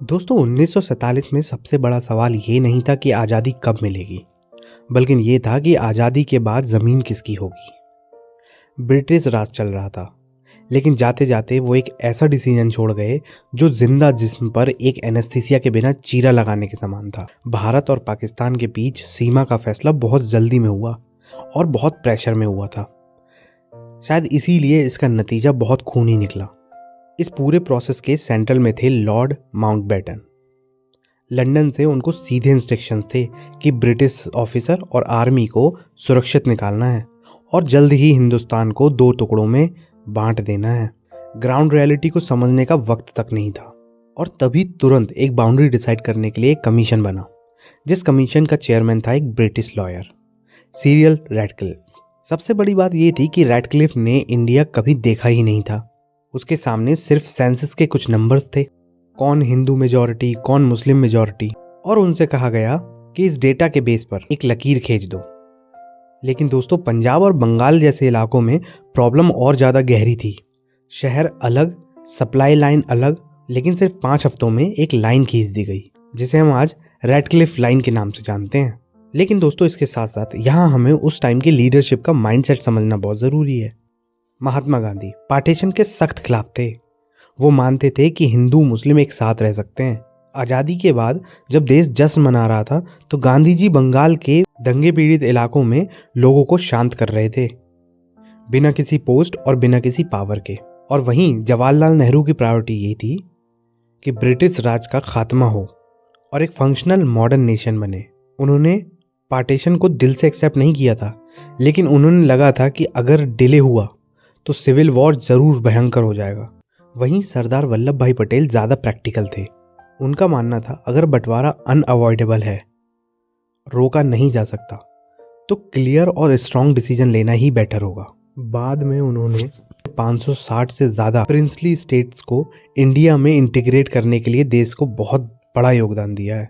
दोस्तों 1947 में सबसे बड़ा सवाल ये नहीं था कि आज़ादी कब मिलेगी, बल्कि ये था कि आज़ादी के बाद ज़मीन किसकी होगी। ब्रिटिश राज चल रहा था, लेकिन जाते जाते वो एक ऐसा डिसीजन छोड़ गए जो जिंदा जिस्म पर एक एनेस्थीसिया के बिना चीरा लगाने के समान था। भारत और पाकिस्तान के बीच सीमा का फैसला बहुत जल्दी में हुआ और बहुत प्रेशर में हुआ था। शायद इसीलिए इसका नतीजा बहुत खूनी निकला। इस पूरे प्रोसेस के सेंट्रल में थे लॉर्ड माउंटबेटन। लंदन से उनको सीधे इंस्ट्रक्शंस थे कि ब्रिटिश ऑफिसर और आर्मी को सुरक्षित निकालना है और जल्द ही हिंदुस्तान को 2 टुकड़ों में बांट देना है। ग्राउंड रियलिटी को समझने का वक्त तक नहीं था और तभी तुरंत एक बाउंड्री डिसाइड करने के लिए एक कमीशन बना, जिस कमीशन का चेयरमैन था एक ब्रिटिश लॉयर, सीरियल रैडक्लिफ। सबसे बड़ी बात यह थी कि रैडक्लिफ ने इंडिया कभी देखा ही नहीं था। उसके सामने सिर्फ सेंसस के कुछ नंबर्स थे, कौन हिंदू मेजॉरिटी कौन मुस्लिम मेजॉरिटी, और उनसे कहा गया कि इस डेटा के बेस पर एक लकीर खींच दो। लेकिन दोस्तों पंजाब और बंगाल जैसे इलाकों में प्रॉब्लम और ज़्यादा गहरी थी। शहर अलग, सप्लाई लाइन अलग, लेकिन सिर्फ 5 हफ्तों में एक लाइन खींच दी गई जिसे हम आज रैडक्लिफ लाइन के नाम से जानते हैं। लेकिन दोस्तों इसके साथ साथ यहाँ हमें उस टाइम के लीडरशिप का माइंडसेट समझना बहुत ज़रूरी है। महात्मा गांधी पार्टीशन के सख्त खिलाफ थे। वो मानते थे कि हिंदू मुस्लिम एक साथ रह सकते हैं। आज़ादी के बाद जब देश जश्न मना रहा था तो गांधी जी बंगाल के दंगे पीड़ित इलाकों में लोगों को शांत कर रहे थे, बिना किसी पोस्ट और बिना किसी पावर के। और वहीं जवाहरलाल नेहरू की प्रायोरिटी ये थी कि ब्रिटिश राज का खात्मा हो और एक फंक्शनल मॉडर्न नेशन बने। उन्होंने पार्टीशन को दिल से एक्सेप्ट नहीं किया था, लेकिन उन्होंने लगा था कि अगर डिले हुआ तो सिविल वॉर ज़रूर भयंकर हो जाएगा। वहीं सरदार वल्लभ भाई पटेल ज़्यादा प्रैक्टिकल थे। उनका मानना था अगर बंटवारा अनअवॉइडेबल है, रोका नहीं जा सकता, तो क्लियर और स्ट्रॉन्ग डिसीजन लेना ही बेटर होगा। बाद में उन्होंने 560 से ज़्यादा प्रिंसली स्टेट्स को इंडिया में इंटीग्रेट करने के लिए देश को बहुत बड़ा योगदान दिया है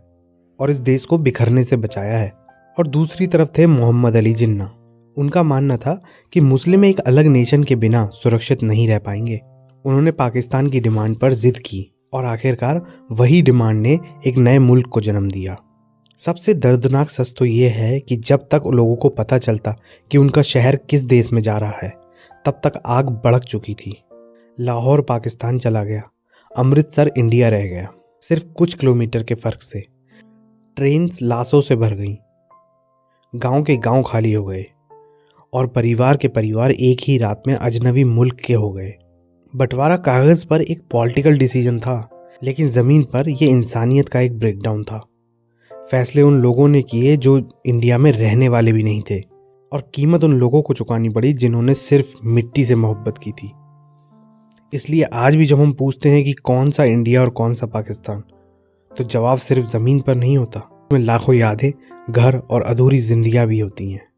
और इस देश को बिखरने से बचाया है। और दूसरी तरफ थे मोहम्मद अली जिन्ना। उनका मानना था कि मुस्लिम एक अलग नेशन के बिना सुरक्षित नहीं रह पाएंगे। उन्होंने पाकिस्तान की डिमांड पर जिद की और आखिरकार वही डिमांड ने एक नए मुल्क को जन्म दिया। सबसे दर्दनाक सच तो ये है कि जब तक लोगों को पता चलता कि उनका शहर किस देश में जा रहा है, तब तक आग भड़क चुकी थी। लाहौर पाकिस्तान चला गया, अमृतसर इंडिया रह गया, सिर्फ कुछ किलोमीटर के फर्क से। ट्रेन लाशों से भर गई, गांव के गांव खाली हो गए और परिवार के परिवार एक ही रात में अजनबी मुल्क के हो गए। बंटवारा कागज़ पर एक पॉलिटिकल डिसीजन था, लेकिन ज़मीन पर यह इंसानियत का एक ब्रेकडाउन था। फैसले उन लोगों ने किए जो इंडिया में रहने वाले भी नहीं थे, और कीमत उन लोगों को चुकानी पड़ी जिन्होंने सिर्फ मिट्टी से मोहब्बत की थी। इसलिए आज भी जब हम पूछते हैं कि कौन सा इंडिया और कौन सा पाकिस्तान, तो जवाब सिर्फ ज़मीन पर नहीं होता, उसमें लाखों यादें, घर और अधूरी जिंदगियां भी होती हैं।